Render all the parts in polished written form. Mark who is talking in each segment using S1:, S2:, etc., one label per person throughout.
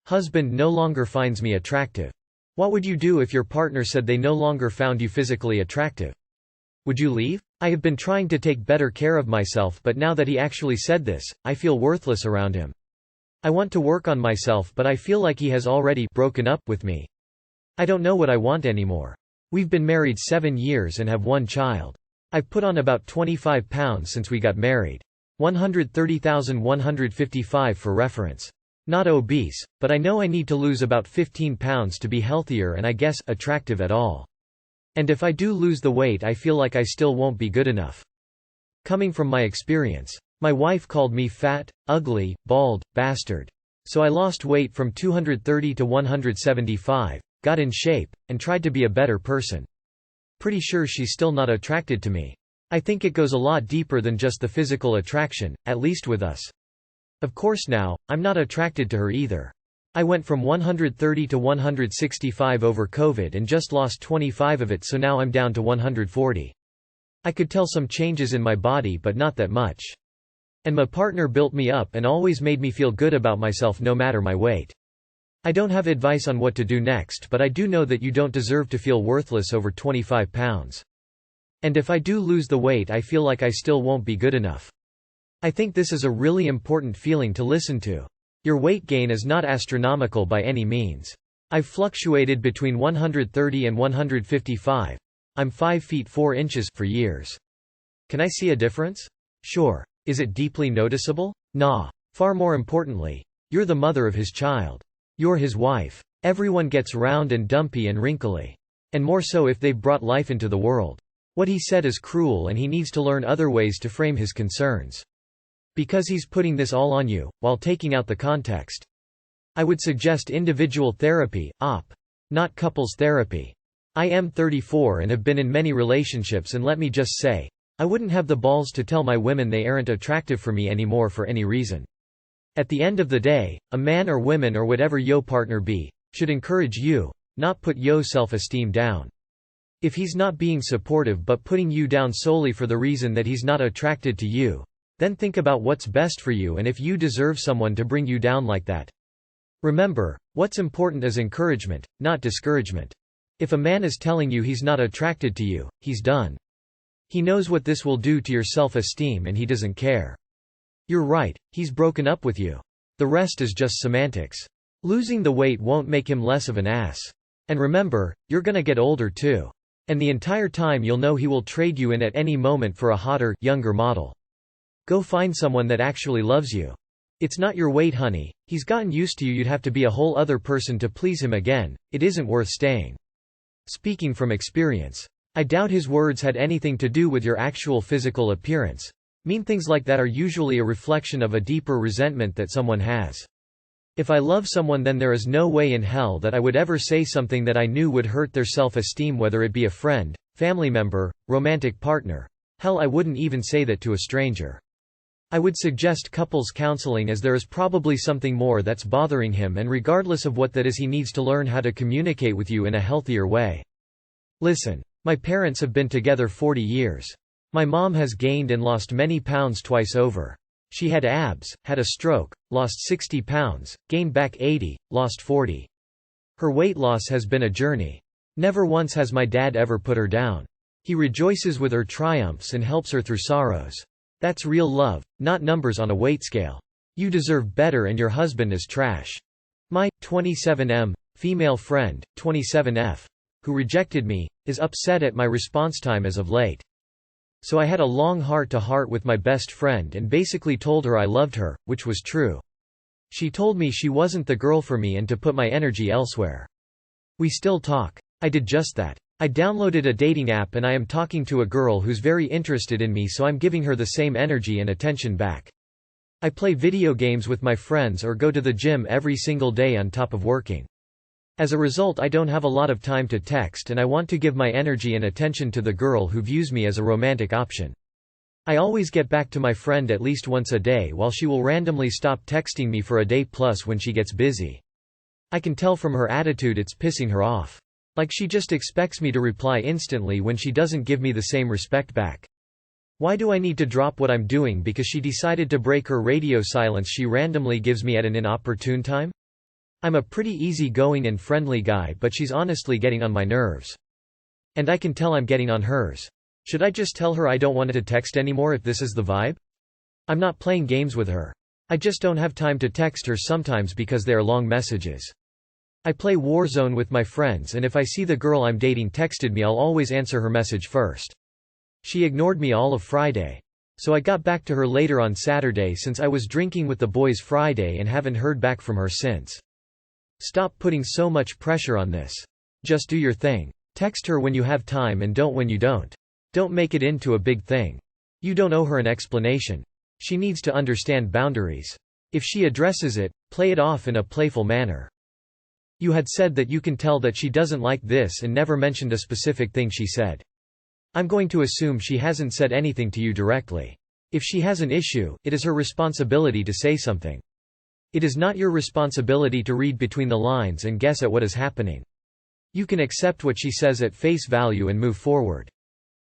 S1: Husband no longer finds me attractive. What would you do if your partner said they no longer found you physically attractive? Would you leave? I have been trying to take better care of myself, but now that he actually said this, I feel worthless around him. I want to work on myself, but I feel like he has already broken up with me. I don't know what I want anymore. We've been married 7 years and have 1 child. I've put on about 25 pounds since we got married. 130,155 for reference. Not obese, but I know I need to lose about 15 pounds to be healthier and I guess attractive at all. And if I do lose the weight, I feel like I still won't be good enough. Coming from my experience. My wife called me fat, ugly, bald, bastard. So I lost weight from 230 to 175, got in shape, and tried to be a better person. Pretty sure she's still not attracted to me. I think it goes a lot deeper than just the physical attraction, at least with us. Of course now, I'm not attracted to her either. I went from 130 to 165 over COVID and just lost 25 of it, so now I'm down to 140. I could tell some changes in my body, but not that much. And my partner built me up and always made me feel good about myself no matter my weight. I don't have advice on what to do next, but I do know that you don't deserve to feel worthless over 25 pounds. And if I do lose the weight, I feel like I still won't be good enough. I think this is a really important feeling to listen to. Your weight gain is not astronomical by any means. I've fluctuated between 130 and 155. I'm 5 feet 4 inches for years. Can I see a difference? Sure. Is it deeply noticeable? Nah. Far more importantly, you're the mother of his child. You're his wife. Everyone gets round and dumpy and wrinkly. And more so if they've brought life into the world. What he said is cruel and he needs to learn other ways to frame his concerns. Because he's putting this all on you, while taking out the context. I would suggest individual therapy, not couples therapy. I am 34 and have been in many relationships, and let me just say, I wouldn't have the balls to tell my women they aren't attractive for me anymore for any reason. At the end of the day, a man or woman or whatever yo partner be, should encourage you, not put yo self-esteem down. If he's not being supportive but putting you down solely for the reason that he's not attracted to you, then think about what's best for you and if you deserve someone to bring you down like that. Remember, what's important is encouragement, not discouragement. If a man is telling you he's not attracted to you, he's done. He knows what this will do to your self-esteem and he doesn't care. You're right, he's broken up with you. The rest is just semantics. Losing the weight won't make him less of an ass. And remember, you're gonna get older too. And the entire time you'll know he will trade you in at any moment for a hotter, younger model. Go find someone that actually loves you. It's not your weight, honey. He's gotten used to you. You'd have to be a whole other person to please him again. It isn't worth staying. Speaking from experience. I doubt his words had anything to do with your actual physical appearance. Mean things like that are usually a reflection of a deeper resentment that someone has. If I love someone, then there is no way in hell that I would ever say something that I knew would hurt their self-esteem, whether it be a friend, family member, romantic partner. Hell, I wouldn't even say that to a stranger. I would suggest couples counseling, as there is probably something more that's bothering him, and regardless of what that is, he needs to learn how to communicate with you in a healthier way. Listen, my parents have been together 40 years. My mom has gained and lost many pounds twice over. She had abs, had a stroke, lost 60 pounds, gained back 80, lost 40. Her weight loss has been a journey. Never once has my dad ever put her down. He rejoices with her triumphs and helps her through sorrows. That's real love, not numbers on a weight scale. You deserve better and your husband is trash. My 27M female friend, 27F, who rejected me, is upset at my response time as of late. So I had a long heart-to-heart with my best friend and basically told her I loved her, which was true. She told me she wasn't the girl for me and to put my energy elsewhere. We still talk. I did just that. I downloaded a dating app and I am talking to a girl who's very interested in me, so I'm giving her the same energy and attention back. I play video games with my friends or go to the gym every single day on top of working. As a result, I don't have a lot of time to text, and I want to give my energy and attention to the girl who views me as a romantic option. I always get back to my friend at least once a day, while she will randomly stop texting me for a day plus when she gets busy. I can tell from her attitude it's pissing her off. Like she just expects me to reply instantly when she doesn't give me the same respect back. Why do I need to drop what I'm doing because she decided to break her radio silence she randomly gives me at an inopportune time? I'm a pretty easy-going and friendly guy, but she's honestly getting on my nerves. And I can tell I'm getting on hers. Should I just tell her I don't want to text anymore if this is the vibe? I'm not playing games with her. I just don't have time to text her sometimes because they are long messages. I play Warzone with my friends, and if I see the girl I'm dating texted me, I'll always answer her message first. She ignored me all of Friday. So I got back to her later on Saturday since I was drinking with the boys Friday and haven't heard back from her since. Stop putting so much pressure on this. Just do your thing. Text her when you have time and don't when you don't. Don't make it into a big thing. You don't owe her an explanation. She needs to understand boundaries. If she addresses it, play it off in a playful manner. You had said that you can tell that she doesn't like this and never mentioned a specific thing she said. I'm going to assume she hasn't said anything to you directly. If she has an issue, it is her responsibility to say something. It is not your responsibility to read between the lines and guess at what is happening. You can accept what she says at face value and move forward.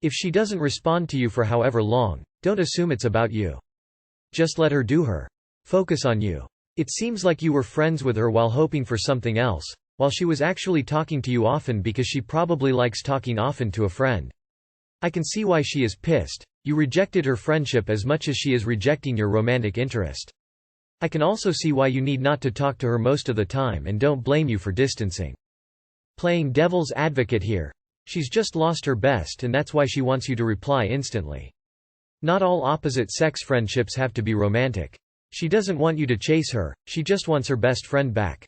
S1: If she doesn't respond to you for however long, don't assume it's about you. Just let her do her. Focus on you. It seems like you were friends with her while hoping for something else, while she was actually talking to you often because she probably likes talking often to a friend. I can see why she is pissed. You rejected her friendship as much as she is rejecting your romantic interest. I can also see why you need not to talk to her most of the time and don't blame you for distancing. Playing devil's advocate here. She's just lost her best and that's why she wants you to reply instantly. Not all opposite-sex friendships have to be romantic. She doesn't want you to chase her, she just wants her best friend back.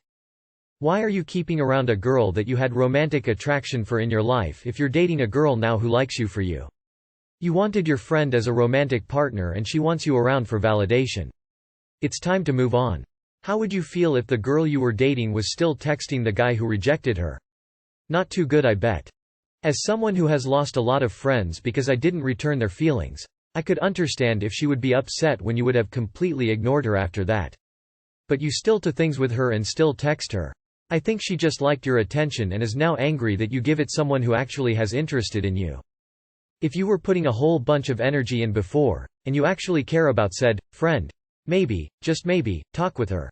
S1: Why are you keeping around a girl that you had romantic attraction for in your life if you're dating a girl now who likes you for you? You wanted your friend as a romantic partner and she wants you around for validation. It's time to move on. How would you feel if the girl you were dating was still texting the guy who rejected her? Not too good, I bet. As someone who has lost a lot of friends because I didn't return their feelings, I could understand if she would be upset when you would have completely ignored her after that. But you still do things with her and still text her. I think she just liked your attention and is now angry that you give it someone who actually has interested in you. If you were putting a whole bunch of energy in before, and you actually care about said friend, maybe, just maybe, talk with her.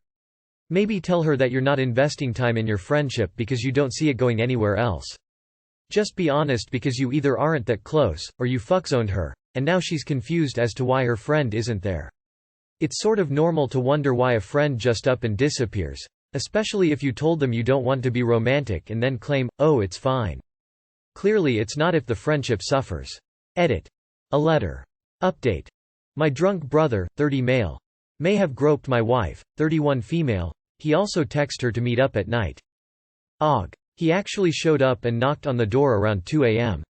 S1: Maybe tell her that you're not investing time in your friendship because you don't see it going anywhere else. Just be honest because you either aren't that close, or you fuckzoned her, and now she's confused as to why her friend isn't there. It's sort of normal to wonder why a friend just up and disappears, especially if you told them you don't want to be romantic and then claim, oh it's fine. Clearly it's not if the friendship suffers. Edit. A letter. Update. My drunk brother, 30 male. May have groped my wife, 31 female. He also texted her to meet up at night. Og. He actually showed up and knocked on the door around 2 a.m.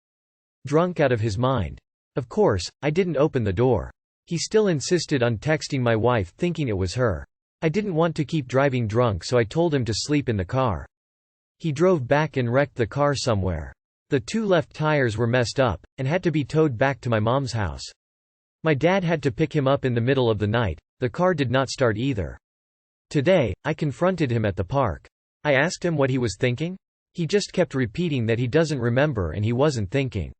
S1: Drunk out of his mind. Of course, I didn't open the door. He still insisted on texting my wife thinking it was her. I didn't want to keep driving drunk so I told him to sleep in the car. He drove back and wrecked the car somewhere. The two left tires were messed up, and had to be towed back to my mom's house. My dad had to pick him up in the middle of the night, the car did not start either. Today, I confronted him at the park. I asked him what he was thinking. He just kept repeating that he doesn't remember and he wasn't thinking.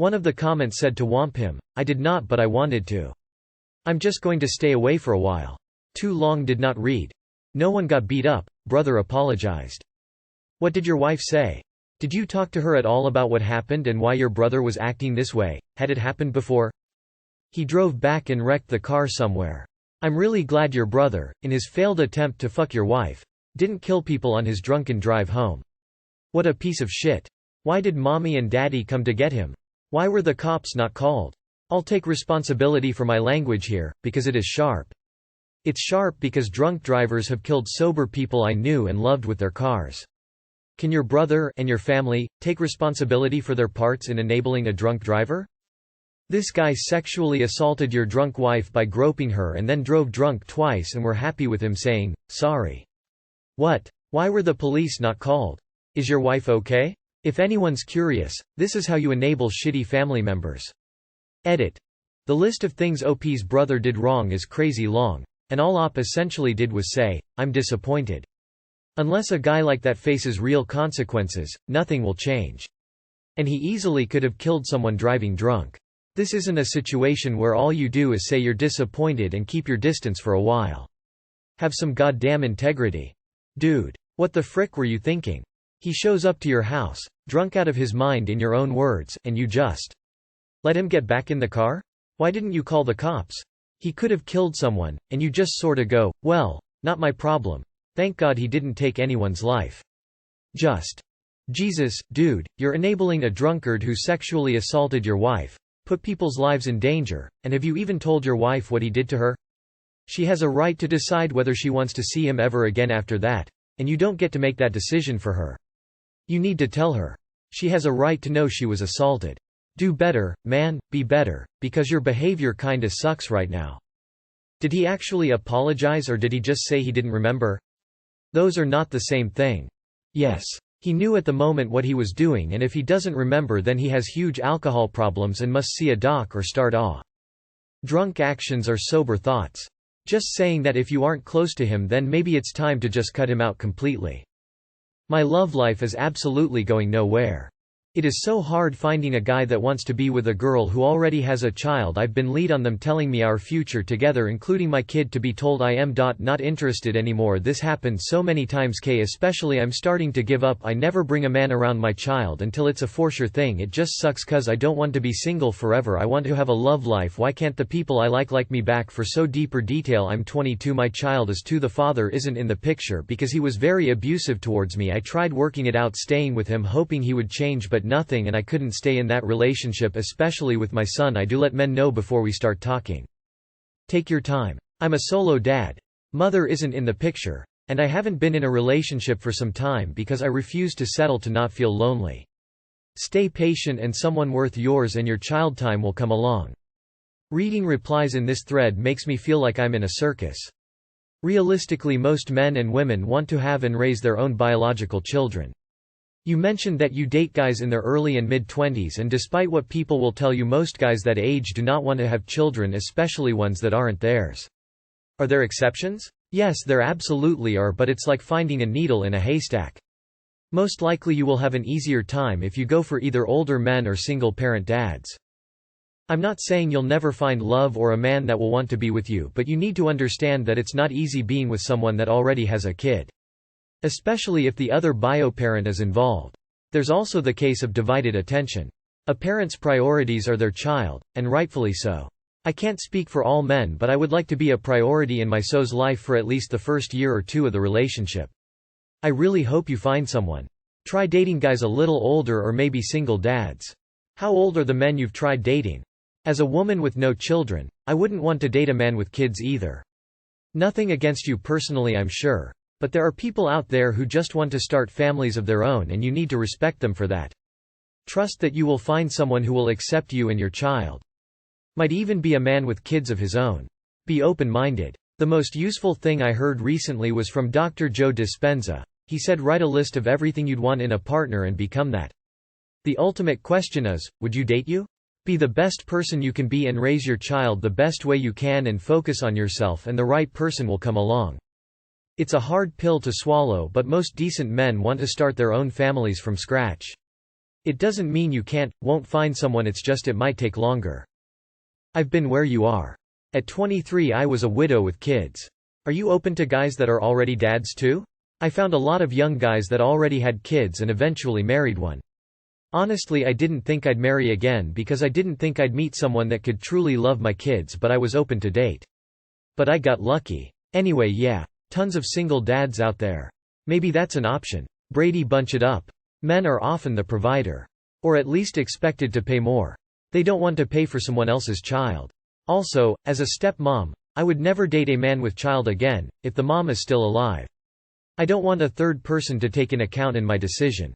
S1: One of the comments said to whomp him, I did not but I wanted to. I'm just going to stay away for a while. Too long did not read. No one got beat up, brother apologized. What did your wife say? Did you talk to her at all about what happened and why your brother was acting this way? Had it happened before? He drove back and wrecked the car somewhere. I'm really glad your brother, in his failed attempt to fuck your wife, didn't kill people on his drunken drive home. What a piece of shit. Why did mommy and daddy come to get him? Why were the cops not called? I'll take responsibility for my language here, because it is sharp. It's sharp because drunk drivers have killed sober people I knew and loved with their cars. Can your brother and your family take responsibility for their parts in enabling a drunk driver? This guy sexually assaulted your drunk wife by groping her and then drove drunk twice and were happy with him saying, sorry. What? Why were the police not called? Is your wife okay? If anyone's curious, this is how you enable shitty family members. Edit. The list of things OP's brother did wrong is crazy long, and all OP essentially did was say, I'm disappointed. Unless a guy like that faces real consequences, nothing will change. And he easily could have killed someone driving drunk. This isn't a situation where all you do is say you're disappointed and keep your distance for a while. Have some goddamn integrity. Dude. What the frick were you thinking? He shows up to your house, drunk out of his mind in your own words, and you just let him get back in the car? Why didn't you call the cops? He could have killed someone, and you just sorta go, well, not my problem. Thank God he didn't take anyone's life. Just. Jesus, dude, you're enabling a drunkard who sexually assaulted your wife, put people's lives in danger, and have you even told your wife what he did to her? She has a right to decide whether she wants to see him ever again after that, and you don't get to make that decision for her. You need to tell her. She has a right to know she was assaulted. Do better, man, be better, because your behavior kinda sucks right now. Did he actually apologize or did he just say he didn't remember? Those are not the same thing. Yes. He knew at the moment what he was doing, and if he doesn't remember then he has huge alcohol problems and must see a doc or start AWE. Drunk actions are sober thoughts. Just saying that if you aren't close to him then maybe it's time to just cut him out completely. My love life is absolutely going nowhere. It is so hard finding a guy that wants to be with a girl who already has a child. I've been lead on them telling me our future together including my kid to be told I am not interested anymore. This happened so many times especially I'm starting to give up. I never bring a man around my child until it's a for sure thing. It just sucks cause I don't want to be single forever. I want to have a love life. Why can't the people I like me back? For so deeper detail I'm 22, my child is 2, the father isn't in the picture because he was very abusive towards me. I tried working it out, staying with him hoping he would change but nothing, and I couldn't stay in that relationship, especially with my son. I do let men know before we start talking. Take your time. I'm a solo dad. Mother isn't in the picture. And I haven't been in a relationship for some time because I refuse to settle to not feel lonely. Stay patient and someone worth yours and your child time will come along. Reading replies in this thread makes me feel like I'm in a circus. Realistically, most men and women want to have and raise their own biological children. You mentioned that you date guys in their early and mid-20s, and despite what people will tell you, most guys that age do not want to have children, especially ones that aren't theirs. Are there exceptions? Yes, there absolutely are, but it's like finding a needle in a haystack. Most likely you will have an easier time if you go for either older men or single-parent dads. I'm not saying you'll never find love or a man that will want to be with you, but you need to understand that it's not easy being with someone that already has a kid. Especially if the other bio-parent is involved. There's also the case of divided attention. A parent's priorities are their child, and rightfully so. I can't speak for all men, but I would like to be a priority in my so's life for at least the first year or two of the relationship. I really hope you find someone. Try dating guys a little older or maybe single dads. How old are the men you've tried dating? As a woman with no children, I wouldn't want to date a man with kids either. Nothing against you personally, I'm sure. But there are people out there who just want to start families of their own, and you need to respect them for that. Trust that you will find someone who will accept you and your child. Might even be a man with kids of his own. Be open-minded. The most useful thing I heard recently was from Dr. Joe Dispenza. He said write a list of everything you'd want in a partner and become that. The ultimate question is, would you date you? Be the best person you can be and raise your child the best way you can and focus on yourself, and the right person will come along. It's a hard pill to swallow, but most decent men want to start their own families from scratch. It doesn't mean you won't find someone, it's just it might take longer. I've been where you are. At 23 I was a widow with kids. Are you open to guys that are already dads too? I found a lot of young guys that already had kids and eventually married one. Honestly, I didn't think I'd marry again because I didn't think I'd meet someone that could truly love my kids, but I was open to date. But I got lucky. Anyway, yeah. Tons of single dads out there. Maybe that's an option. Brady Bunch it up. Men are often the provider. Or at least expected to pay more. They don't want to pay for someone else's child. Also, as a step-mom, I would never date a man with child again, if the mom is still alive. I don't want a third person to take an account in my decision.